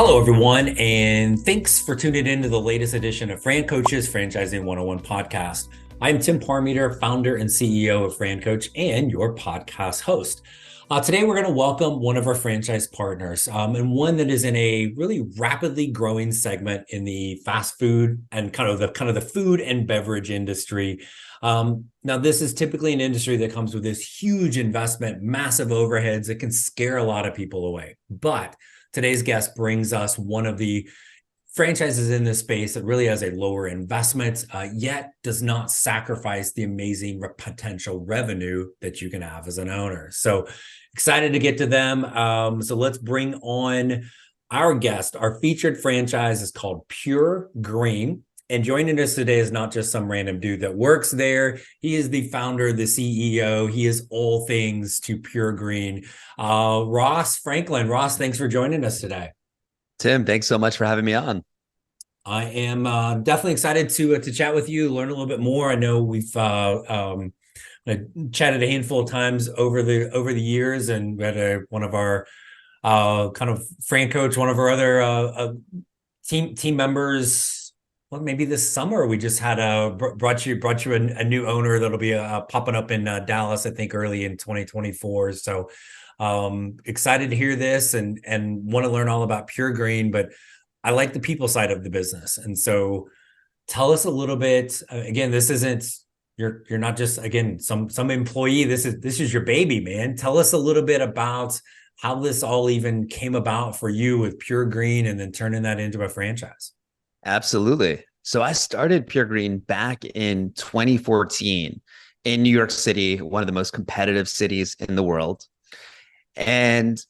Hello, everyone, and thanks for tuning in to the latest edition of FranCoach's Franchising 101 podcast. I'm Tim Parmeter, founder and CEO of FranCoach and your podcast host. Today, we're going to welcome one of our franchise partners and one that is in a really rapidly growing segment in the fast food and kind of the food and beverage industry. Now, this is typically an industry that comes with this huge investment, massive overheads that can scare a lot of people away. But today's guest brings us one of the franchises in this space that really has a lower investment, yet does not sacrifice the amazing potential revenue that you can have as an owner. So excited to get to them. So let's bring on our guest. Our featured franchise is called Pure Green. And joining us today is not just some random dude that works there. He is the founder, the CEO. He is all things to Pure Green. Ross Franklin. Ross, thanks for joining us today. Tim, thanks so much for having me on. I am definitely excited to chat with you, learn a little bit more. I know we've chatted a handful of times over the years, and we had one of our kind of FranCoach, one of our other team members. Well, maybe this summer we just had brought you a new owner that'll be popping up in Dallas, I think, early in 2024. So excited to hear this and want to learn all about Pure Green, but I like the people side of the business. And so tell us a little bit. Again, this isn't you're not just some employee. This is your baby, man. Tell us a little bit about how this all even came about for you with Pure Green and then turning that into a franchise. Absolutely. So I started Pure Green back in 2014 in New York City, one of the most competitive cities in the world. And,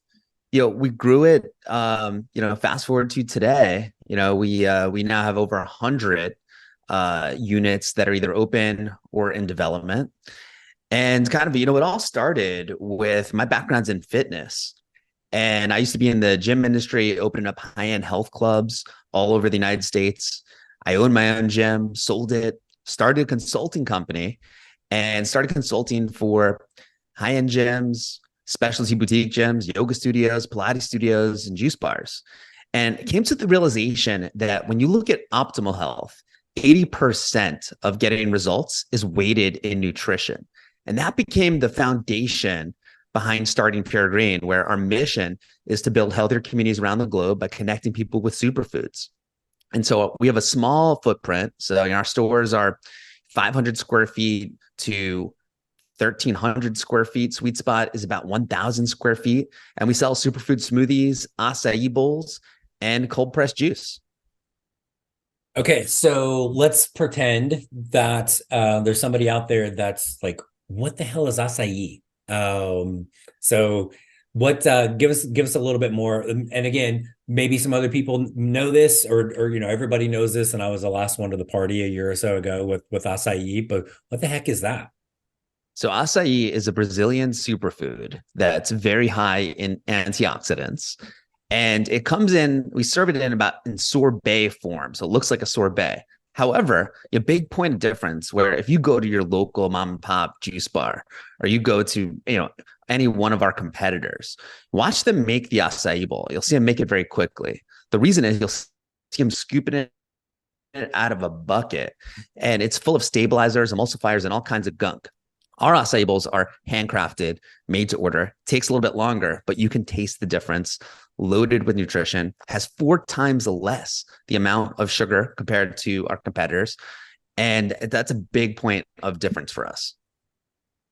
we grew it, fast forward to today, we now have over 100 units that are either open or in development. And kind of, it all started with my background's in fitness. And I used to be in the gym industry, opening up high-end health clubs all over the United States. I owned my own gym, sold it, started a consulting company, and started consulting for high-end gyms, specialty boutique gyms, yoga studios, Pilates studios, and juice bars. And it came to the realization that when you look at optimal health, 80% of getting results is weighted in nutrition. And that became the foundation behind starting Pure Green, where our mission is to build healthier communities around the globe by connecting people with superfoods. And so we have a small footprint. So our stores are 500 square feet to 1,300 square feet. Sweet spot is about 1,000 square feet. And we sell superfood smoothies, acai bowls, and cold pressed juice. Okay, so let's pretend that there's somebody out there that's like, what the hell is acai? So what give us a little bit more, and again, maybe some other people know this, or everybody knows this, and I was the last one to the party a year or so ago with acai, but what the heck is that? So acai is a Brazilian superfood that's very high in antioxidants, and it comes in, we serve it in sorbet form, so it looks like a sorbet. However, a big point of difference where if you go to your local mom and pop juice bar, or you go to, any one of our competitors, watch them make the acai bowl. You'll see them make it very quickly. The reason is you'll see them scooping it out of a bucket, and it's full of stabilizers, emulsifiers, and all kinds of gunk. Our acai bowls are handcrafted, made to order, takes a little bit longer, but you can taste the difference. Loaded with nutrition, has 4 times less the amount of sugar compared to our competitors. And that's a big point of difference for us.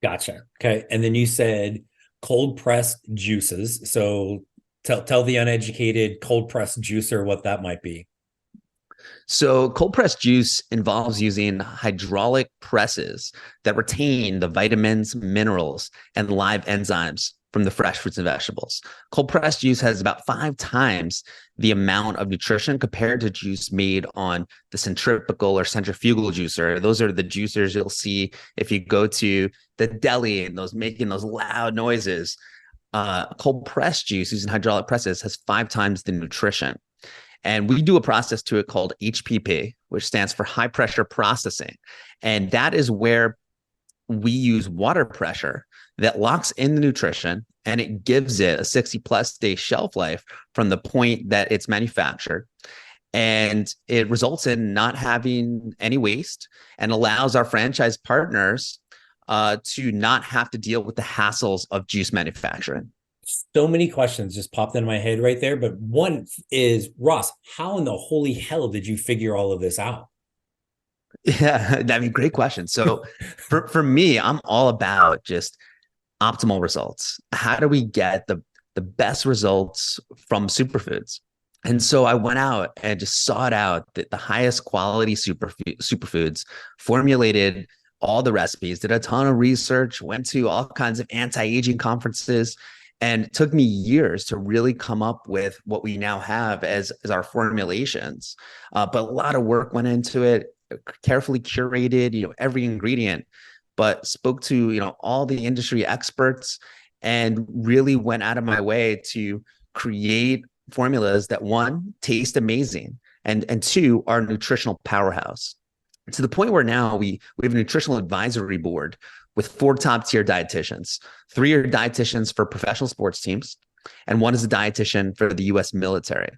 Gotcha. Okay. And then you said cold pressed juices. So tell the uneducated cold pressed juicer what that might be. So cold pressed juice involves using hydraulic presses that retain the vitamins, minerals, and live enzymes from the fresh fruits and vegetables. Cold pressed juice has about 5 times the amount of nutrition compared to juice made on the centrifugal or centrifugal juicer. Those are the juicers you'll see if you go to the deli and those making those loud noises. Cold pressed juice using hydraulic presses has 5 times the nutrition. And we do a process to it called HPP, which stands for high pressure processing. And that is where we use water pressure that locks in the nutrition, and it gives it a 60 plus day shelf life from the point that it's manufactured. And it results in not having any waste and allows our franchise partners to not have to deal with the hassles of juice manufacturing. So many questions just popped in my head right there. But one is, Ross, how in the holy hell did you figure all of this out? Yeah, I mean, great question. So for me, I'm all about just optimal results. How do we get the best results from superfoods? And so I went out and just sought out the highest quality superfoods, formulated all the recipes, did a ton of research, went to all kinds of anti-aging conferences, and it took me years to really come up with what we now have as our formulations. But a lot of work went into it, carefully curated, every ingredient, but spoke to, all the industry experts and really went out of my way to create formulas that, one, taste amazing, and two, are a nutritional powerhouse, to the point where now we have a nutritional advisory board with 4 top tier dietitians. 3 are dietitians for professional sports teams, and 1 is a dietitian for the US military.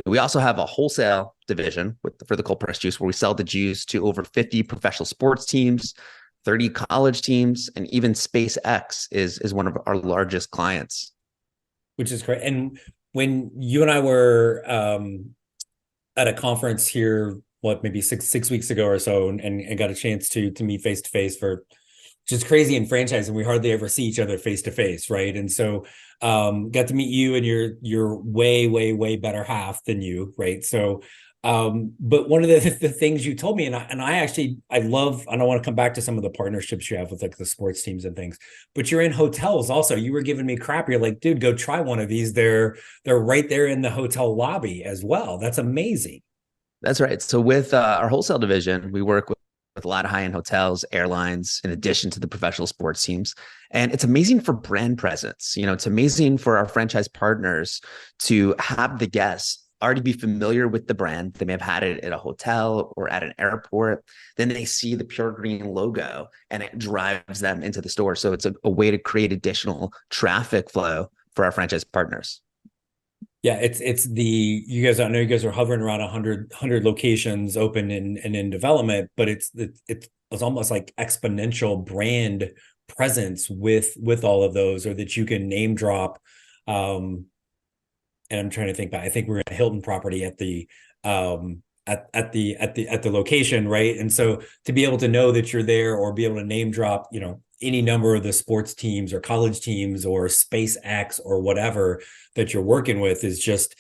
We also have a wholesale division for the cold pressed juice, where we sell the juice to over 50 professional sports teams, 30 college teams, and even SpaceX is one of our largest clients. Which is great. And when you and I were at a conference here, maybe six weeks ago or so, and got a chance to meet face to face, for just crazy in franchise, and we hardly ever see each other face to face, right? And so got to meet you and your way better half than you, right? So but one of the things you told me, and I love, and I want to come back to some of the partnerships you have with like the sports teams and things, but you're in hotels also. You were giving me crap. You're like, dude, go try one of these. They're right there in the hotel lobby as well. That's amazing. That's right. So with our wholesale division, we work with a lot of high-end hotels, airlines, in addition to the professional sports teams. And it's amazing for brand presence. It's amazing for our franchise partners to have the guests already be familiar with the brand. They may have had it at a hotel or at an airport. Then they see the Pure Green logo and it drives them into the store. So it's a way to create additional traffic flow for our franchise partners. Yeah, you guys, I know you guys are hovering around 100 locations open and in development, but it's almost like exponential brand presence with all of those, or that you can name drop. And I'm trying to think back. I think we're at a Hilton property at the location, right? And so to be able to know that you're there, or be able to name drop, any number of the sports teams or college teams or SpaceX or whatever that you're working with, is just,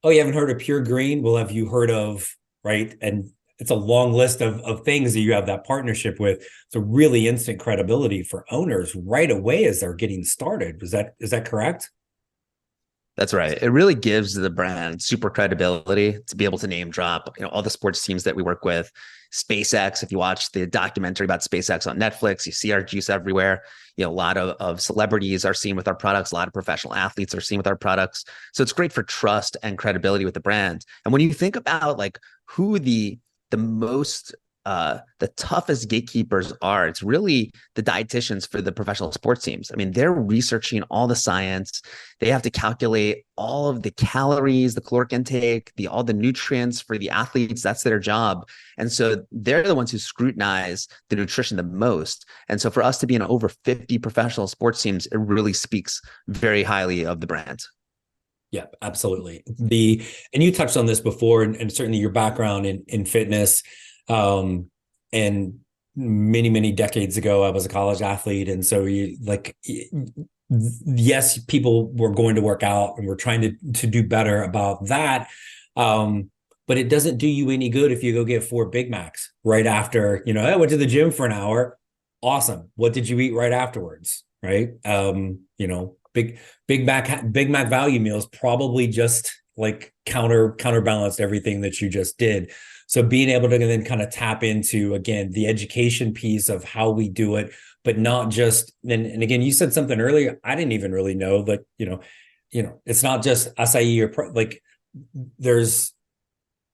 oh, you haven't heard of Pure Green? Well, have you heard of, right? And it's a long list of things that you have that partnership with. So really instant credibility for owners right away as they're getting started. Is that correct? That's right. It really gives the brand super credibility to be able to name drop, all the sports teams that we work with. SpaceX, if you watch the documentary about SpaceX on Netflix, you see our juice everywhere. A lot of celebrities are seen with our products. A lot of professional athletes are seen with our products. So it's great for trust and credibility with the brand. And when you think about like who the most the toughest gatekeepers are, it's really the dietitians for the professional sports teams. I mean, they're researching all the science. They have to calculate all of the calories, the caloric intake, all the nutrients for the athletes. That's their job. And so they're the ones who scrutinize the nutrition the most. And so for us to be in over 50 professional sports teams, it really speaks very highly of the brand. Yeah, absolutely. And you touched on this before, and certainly your background in fitness. And many decades ago, I was a college athlete. And so yes, people were going to work out and we're trying to do better about that. But it doesn't do you any good if you go get 4 Big Macs right after, I went to the gym for an hour. Awesome. What did you eat right afterwards? Right. Big Mac value meals probably just like counterbalanced everything that you just did. So being able to then kind of tap into, again, the education piece of how we do it, but not just, and again, you said something earlier, I didn't even really know, but, it's not just acai or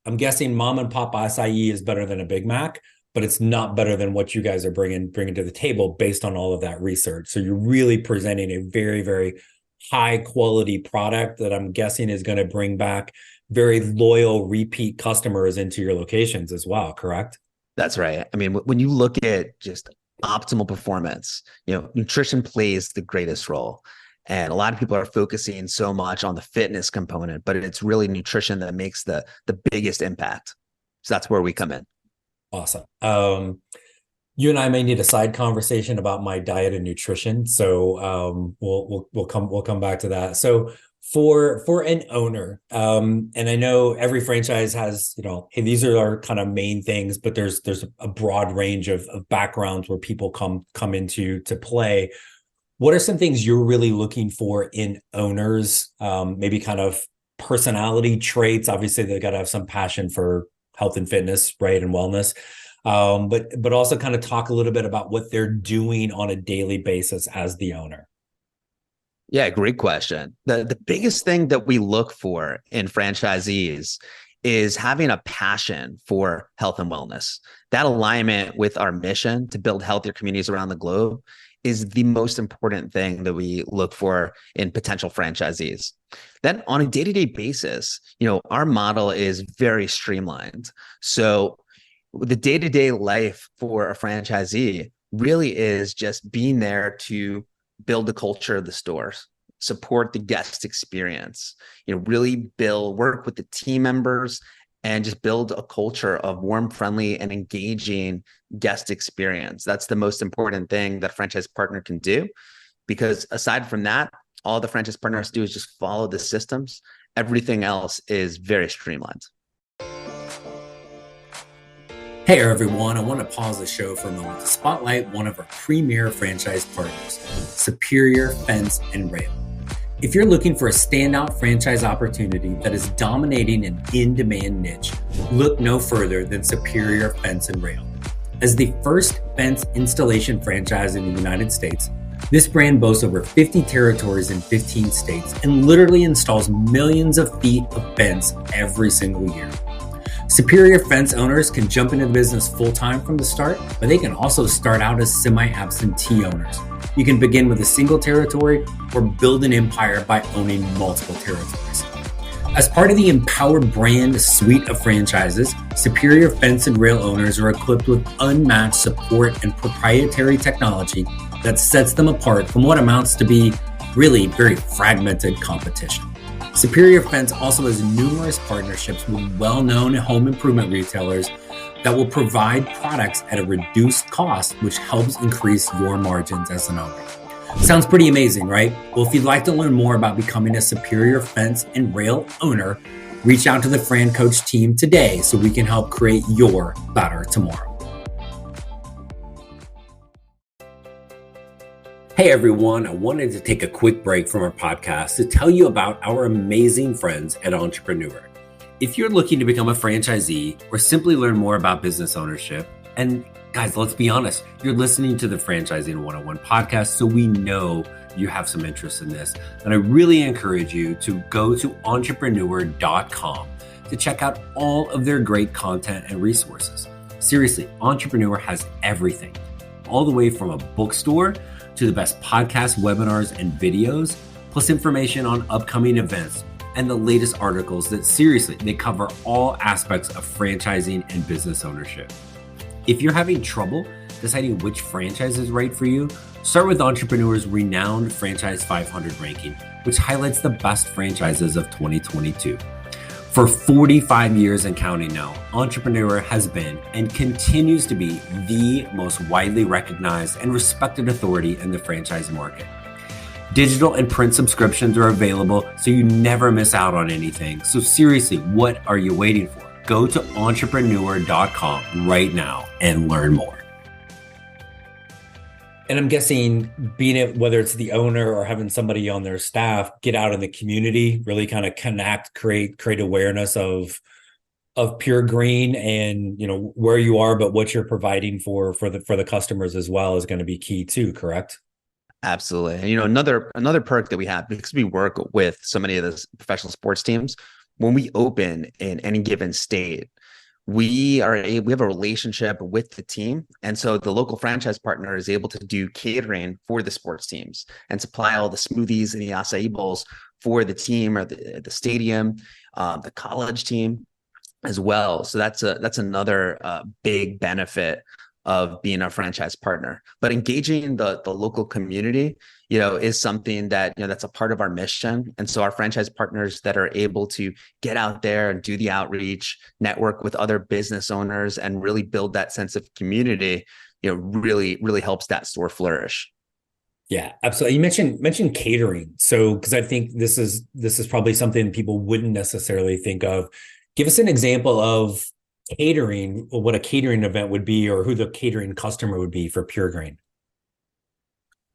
I'm guessing mom and pop acai is better than a Big Mac, but it's not better than what you guys are bringing to the table based on all of that research. So you're really presenting a very, very high quality product that I'm guessing is going to bring back very loyal repeat customers into your locations as well, correct? That's right. I mean, when you look at just optimal performance, nutrition plays the greatest role. And a lot of people are focusing so much on the fitness component, but it's really nutrition that makes the biggest impact. So that's where we come in. Awesome. You and I may need a side conversation about my diet and nutrition. So we'll come back to that. So for an owner, and I know every franchise has, hey, these are our kind of main things, but there's a broad range of backgrounds where people come into play. What are some things you're really looking for in owners? Maybe kind of personality traits. Obviously, they got to have some passion for health and fitness, right, and wellness. But also kind of talk a little bit about what they're doing on a daily basis as the owner. Yeah, great question. The biggest thing that we look for in franchisees is having a passion for health and wellness. That alignment with our mission to build healthier communities around the globe is the most important thing that we look for in potential franchisees. Then on a day-to-day basis, our model is very streamlined. So the day-to-day life for a franchisee really is just being there to build the culture of the stores, support the guest experience, really work with the team members and just build a culture of warm, friendly, and engaging guest experience. That's the most important thing that a franchise partner can do, because aside from that, all the franchise partners do is just follow the systems. Everything else is very streamlined. Hey everyone, I want to pause the show for a moment to spotlight one of our premier franchise partners, Superior Fence and Rail. If you're looking for a standout franchise opportunity that is dominating an in-demand niche, look no further than Superior Fence and Rail. As the first fence installation franchise in the United States, this brand boasts over 50 territories in 15 states and literally installs millions of feet of fence every single year. Superior Fence owners can jump into the business full-time from the start, but they can also start out as semi-absentee owners. You can begin with a single territory or build an empire by owning multiple territories. As part of the Empowered Brand suite of franchises, Superior Fence and Rail owners are equipped with unmatched support and proprietary technology that sets them apart from what amounts to be really very fragmented competition. Superior Fence also has numerous partnerships with well-known home improvement retailers that will provide products at a reduced cost, which helps increase your margins as an owner. Sounds pretty amazing, right? Well, if you'd like to learn more about becoming a Superior Fence and Rail owner, reach out to the FranCoach team today so we can help create your better tomorrow. Hey everyone, I wanted to take a quick break from our podcast to tell you about our amazing friends at Entrepreneur. If you're looking to become a franchisee or simply learn more about business ownership, and guys, let's be honest, you're listening to the Franchising 101 podcast, so we know you have some interest in this. And I really encourage you to go to entrepreneur.com to check out all of their great content and resources. Seriously, Entrepreneur has everything, all the way from a bookstore to the best podcasts, webinars, and videos, plus information on upcoming events and the latest articles that seriously, they cover all aspects of franchising and business ownership. If you're having trouble deciding which franchise is right for you, start with Entrepreneur's renowned Franchise 500 ranking, which highlights the best franchises of 2022. For 45 years and counting now, Entrepreneur has been and continues to be the most widely recognized and respected authority in the franchise market. Digital and print subscriptions are available, so you never miss out on anything. So seriously, what are you waiting for? Go to entrepreneur.com right now and learn more. And I'm guessing being it, whether it's the owner or having somebody on their staff, get out in the community, really kind of connect, create awareness of Pure Green and, where you are, but what you're providing for the customers as well is going to be key too, correct? Absolutely. And, another perk that we have, because we work with so many of the professional sports teams, when we open in any given state, we have a relationship with the team, and so the local franchise partner is able to do catering for the sports teams and supply all the smoothies and the acai bowls for the team or the stadium, the college team as well. So that's another big benefit of being a franchise partner. But engaging the local community, is something that that's a part of our mission. And so our franchise partners that are able to get out there and do the outreach, network with other business owners, and really build that sense of community, really really helps that store flourish. Yeah, absolutely. You mentioned catering. So, because I think this is probably something people wouldn't necessarily think of. Give us an example of catering, or what a catering event would be, or who the catering customer would be for Pure Grain.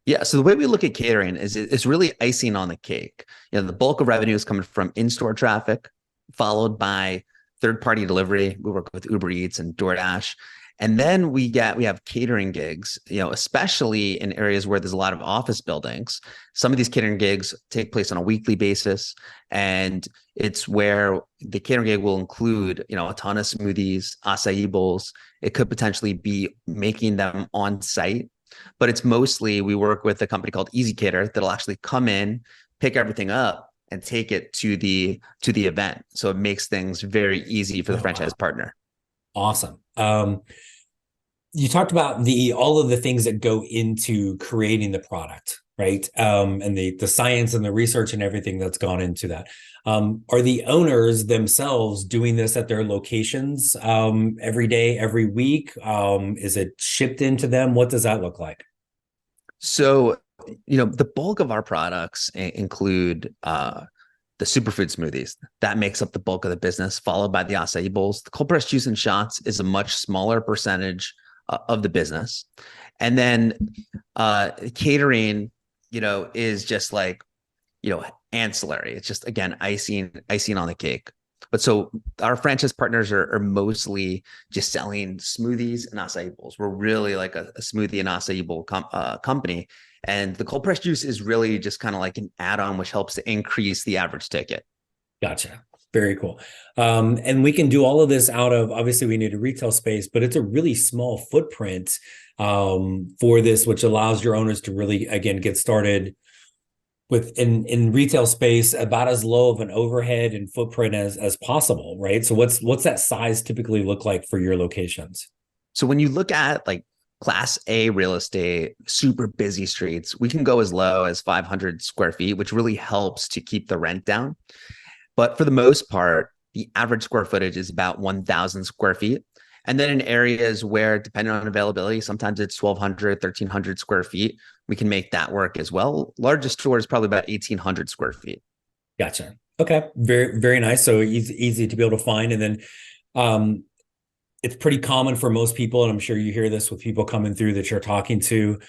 Yeah. So the way we look at catering is it's really icing on the cake. The bulk of revenue is coming from in-store traffic, followed by third-party delivery. We work with Uber Eats and DoorDash. And then we have catering gigs, especially in areas where there's a lot of office buildings. Some of these catering gigs take place on a weekly basis. And it's where the catering gig will include, a ton of smoothies, acai bowls. It could potentially be making them on site, but it's mostly we work with a company called Easy Cater that'll actually come in, pick everything up, and take it to the event. So it makes things very easy for the Oh, franchise wow. partner. Awesome. You talked about all of the things that go into creating the product, right? And the science and the research and everything that's gone into that. Are the owners themselves doing this at their locations every day, every week? Is it shipped into them? What does that look like? So, the bulk of our products include the superfood smoothies. That makes up the bulk of the business, followed by the acai bowls. The cold pressed juice and shots is a much smaller percentage of the business. And then catering, is just like, ancillary. It's just, again, icing on the cake. But so our franchise partners are mostly just selling smoothies and acai bowls. We're really like a smoothie and acai bowl company. And the cold pressed juice is really just kind of like an add-on, which helps to increase the average ticket. Gotcha. Very cool. And we can do all of this out of, obviously we need a retail space, but it's a really small footprint for this, which allows your owners to really, again, get started with in retail space about as low of an overhead and footprint as possible, right? So what's that size typically look like for your locations? So when you look at like Class A real estate, super busy streets, we can go as low as 500 square feet, which really helps to keep the rent down. But for the most part, the average square footage is about 1,000 square feet. And then in areas where, depending on availability, sometimes it's 1,200, 1,300 square feet, we can make that work as well. Largest store is probably about 1,800 square feet. Gotcha. Okay. Very, very nice. So easy to be able to find. And then it's pretty common for most people, and I'm sure you hear this with people coming through that you're talking to.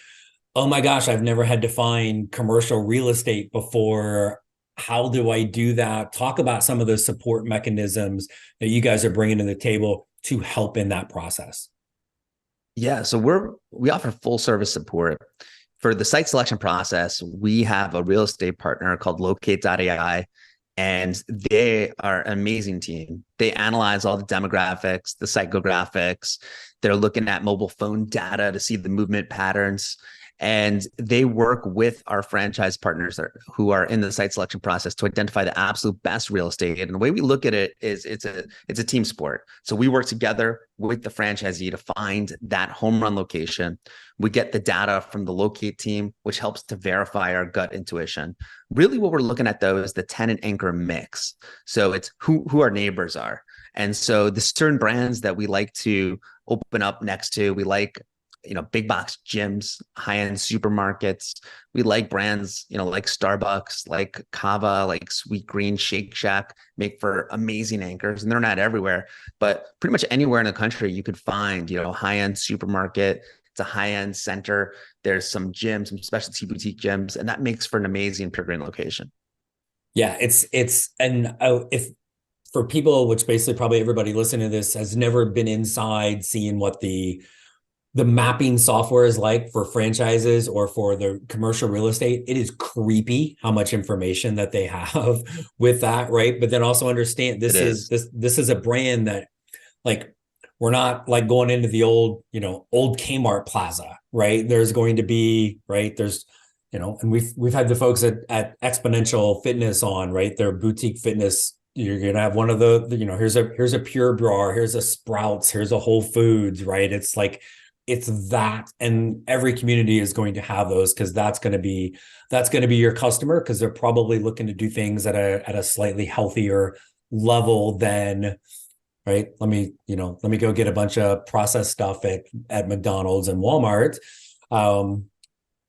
Oh my gosh, I've never had to find commercial real estate before. How do I do that? Talk about some of the support mechanisms that you guys are bringing to the table to help in that process. Yeah, so we offer full service support. For the site selection process, we have a real estate partner called Locate.ai, and they are an amazing team. They analyze all the demographics, the psychographics. They're looking at mobile phone data to see the movement patterns. And they work with our franchise partners who are in the site selection process to identify the absolute best real estate. And the way we look at it is it's a team sport. So we work together with the franchisee to find that home run location. We get the data from the Locate team, which helps to verify our gut intuition. Really what we're looking at though is the tenant anchor mix. So it's who our neighbors are. And so the certain brands that we like to open up next to, we like big box gyms, high-end supermarkets. We like brands, like Starbucks, like Kava, like Sweet Green, Shake Shack, make for amazing anchors. And they're not everywhere, but pretty much anywhere in the country you could find, high-end supermarket. It's a high-end center. There's some gyms, some specialty boutique gyms, and that makes for an amazing Pure Green location. Yeah, and if for people, which basically probably everybody listening to this has never been inside seeing what the mapping software is like for franchises or for the commercial real estate, it is creepy how much information that they have with that, right? But then also understand It is. this is a brand that, like, We're not like going into the old, old Kmart Plaza, right? There's going to be, right? There's, and we've had the folks at Exponential Fitness on, right? Their boutique fitness. You're gonna have one of here's a Pure Bra, here's a Sprouts, here's a Whole Foods, right? It's like it's that, and every community is going to have those because that's going to be your customer, because they're probably looking to do things at a slightly healthier level than, right? Let me go get a bunch of processed stuff at McDonald's and Walmart,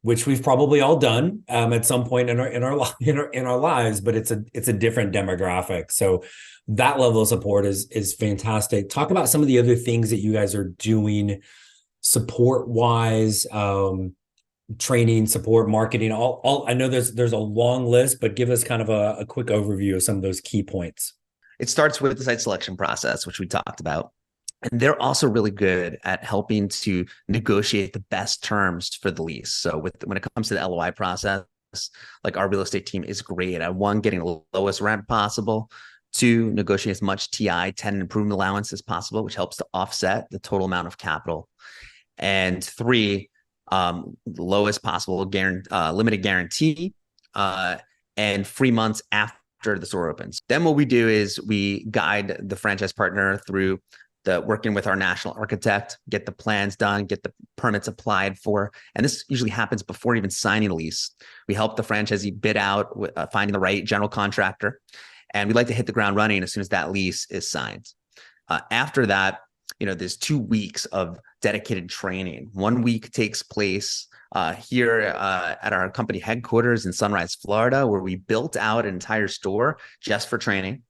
which we've probably all done at some point in our lives, but it's a different demographic. So that level of support is fantastic. Talk about some of the other things that you guys are doing support wise, training, support, marketing. All I know there's a long list, but give us kind of a quick overview of some of those key points. It starts with the site selection process, which we talked about. And they're also really good at helping to negotiate the best terms for the lease. So when it comes to the LOI process, like our real estate team is great at, one, getting the lowest rent possible, two, negotiating as much TI, tenant improvement allowance as possible, which helps to offset the total amount of capital. And three, lowest possible limited guarantee and 3 months after the store opens. Then what we do is we guide the franchise partner through working with our national architect, get the plans done, get the permits applied for. And this usually happens before even signing a lease. We help the franchisee bid out, finding the right general contractor. And we like to hit the ground running as soon as that lease is signed. After that, there's 2 weeks of dedicated training. 1 week takes place here at our company headquarters in Sunrise, Florida, where we built out an entire store just for training.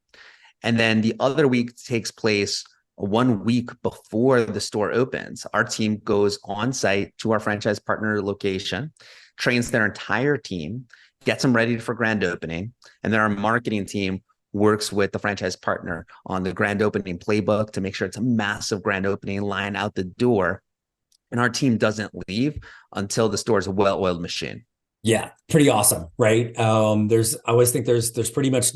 And then the other week takes place 1 week before the store opens. Our team goes on site to our franchise partner location, trains their entire team, gets them ready for grand opening. And then our marketing team works with the franchise partner on the grand opening playbook to make sure it's a massive grand opening line out the door. And our team doesn't leave until the store is a well-oiled machine. Yeah, pretty awesome, right? I always think there's pretty much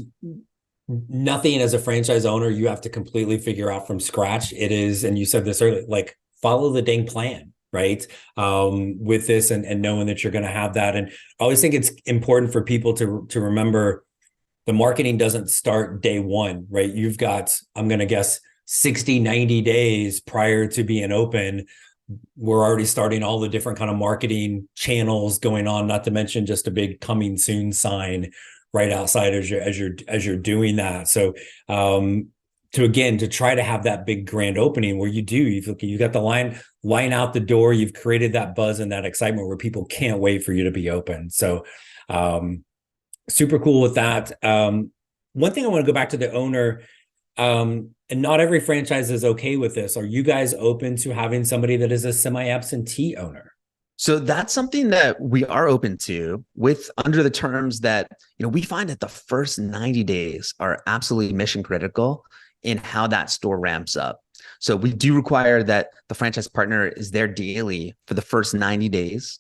nothing as a franchise owner you have to completely figure out from scratch. It is, and you said this earlier, like follow the dang plan, right? With this and knowing that you're going to have that. And I always think it's important for people to remember the marketing doesn't start day one, right? You've got, I'm going to guess 60, 90 days prior to being open. We're already starting all the different kind of marketing channels going on, not to mention just a big coming soon sign right outside as you're doing that. So to try to have that big grand opening where you got the line out the door, you've created that buzz and that excitement where people can't wait for you to be open. So super cool with that. One thing I want to go back to the owner, and not every franchise is okay with this. Are you guys open to having somebody that is a semi-absentee owner? So that's something that we are open to, with under the terms that, we find that the first 90 days are absolutely mission critical in how that store ramps up. So we do require that the franchise partner is there daily for the first 90 days.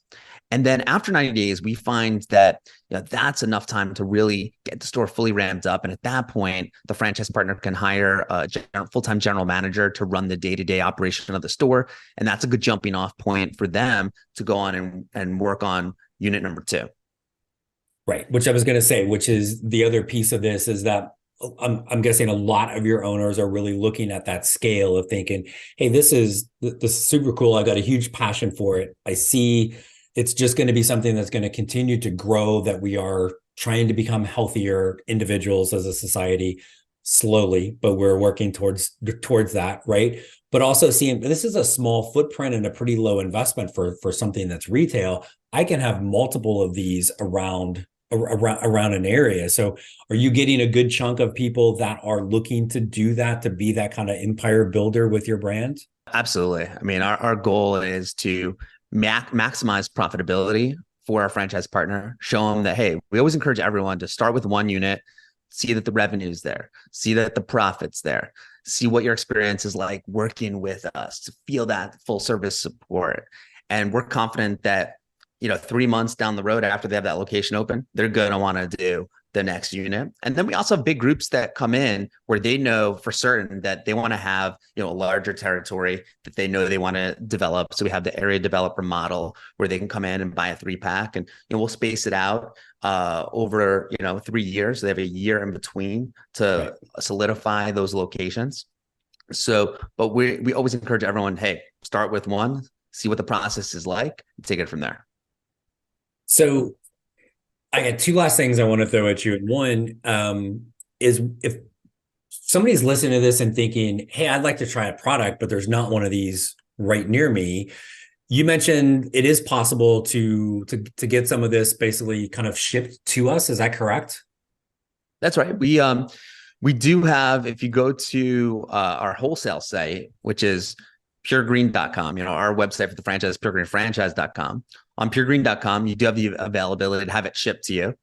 And then after 90 days, we find that that's enough time to really get the store fully ramped up. And at that point, the franchise partner can hire a full-time general manager to run the day-to-day operation of the store. And that's a good jumping off point for them to go on and work on unit number 2. Right. Which I was going to say, which is the other piece of this, is that I'm guessing a lot of your owners are really looking at that scale of thinking, hey, this is super cool. I got a huge passion for it. I see it's just going to be something that's going to continue to grow, that we are trying to become healthier individuals as a society slowly, but we're working towards that, right? But also seeing this is a small footprint and a pretty low investment for something that's retail. I can have multiple of these around an area. So are you getting a good chunk of people that are looking to do that, to be that kind of empire builder with your brand? Absolutely. I mean, our goal is to maximize profitability for our franchise partner, show them that, hey, we always encourage everyone to start with 1 unit, see that the revenue's there, see that the profit's there, see what your experience is like working with us, to feel that full service support. And we're confident that 3 months down the road after they have that location open, they're going to want to do the next unit. And then we also have big groups that come in where they know for certain that they want to have, a larger territory that they know they want to develop. So we have the area developer model where they can come in and buy a 3-pack, and we'll space it out over 3 years. So they have a year in between to solidify those locations. So, but we always encourage everyone, hey, start with one, see what the process is like, take it from there. So I got two last things I want to throw at you. One is, if somebody's listening to this and thinking, hey, I'd like to try a product, but there's not one of these right near me. You mentioned it is possible to get some of this basically kind of shipped to us. Is that correct? That's right. We do have, if you go to our wholesale site, which is puregreen.com, our website for the franchise, puregreenfranchise.com. On puregreen.com, you do have the availability to have it shipped to you.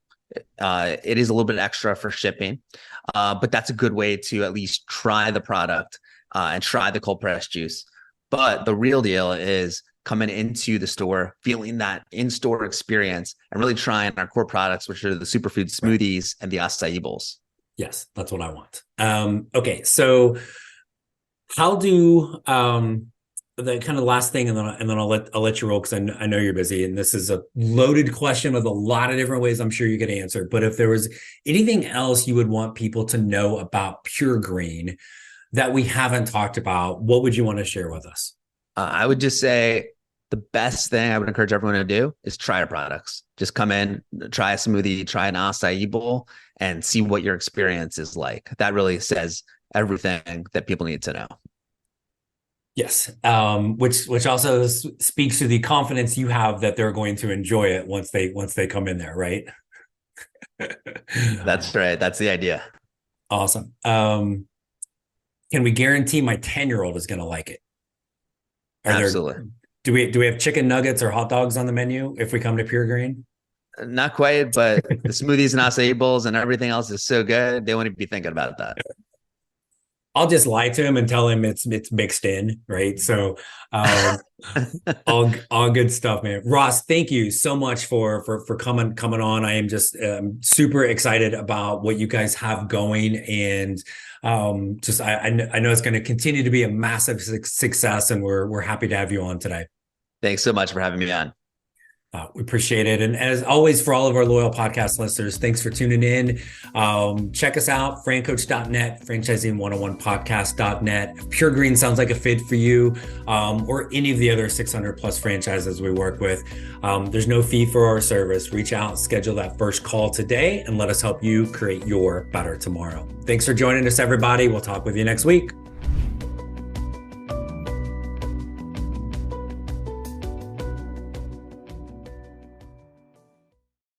It is a little bit extra for shipping, but that's a good way to at least try the product and try the cold pressed juice. But the real deal is coming into the store, feeling that in-store experience, and really trying our core products, which are the superfood smoothies and the acai bowls. Yes, that's what I want. Okay, so how do the kind of last thing, and then I'll let you roll, because I know you're busy, and this is a loaded question with a lot of different ways I'm sure you could answer. But if there was anything else you would want people to know about Pure Green that we haven't talked about, what would you want to share with us? I would just say the best thing I would encourage everyone to do is try our products. Just come in, try a smoothie, try an acai bowl, and see what your experience is like. That really says everything that people need to know. Yes, which also speaks to the confidence you have that they're going to enjoy it once they come in there, right? That's right. That's the idea. Awesome. Can we guarantee my 10-year-old is going to like it? Absolutely. Do we have chicken nuggets or hot dogs on the menu if we come to Pure Green? Not quite, but the smoothies and acai bowls and everything else is so good, they wouldn't be thinking about that. I'll just lie to him and tell him it's mixed in, right? So all good stuff, man. Ross, thank you so much for coming on. I am just super excited about what you guys have going, and I know it's going to continue to be a massive success, and we're happy to have you on today. Thanks so much for having me on. We appreciate it. And as always, for all of our loyal podcast listeners, thanks for tuning in. Check us out, francoach.net, franchising101podcast.net. If Pure Green sounds like a fit for you, or any of the other 600 plus franchises we work with, there's no fee for our service. Reach out, schedule that first call today, and let us help you create your better tomorrow. Thanks for joining us, everybody. We'll talk with you next week.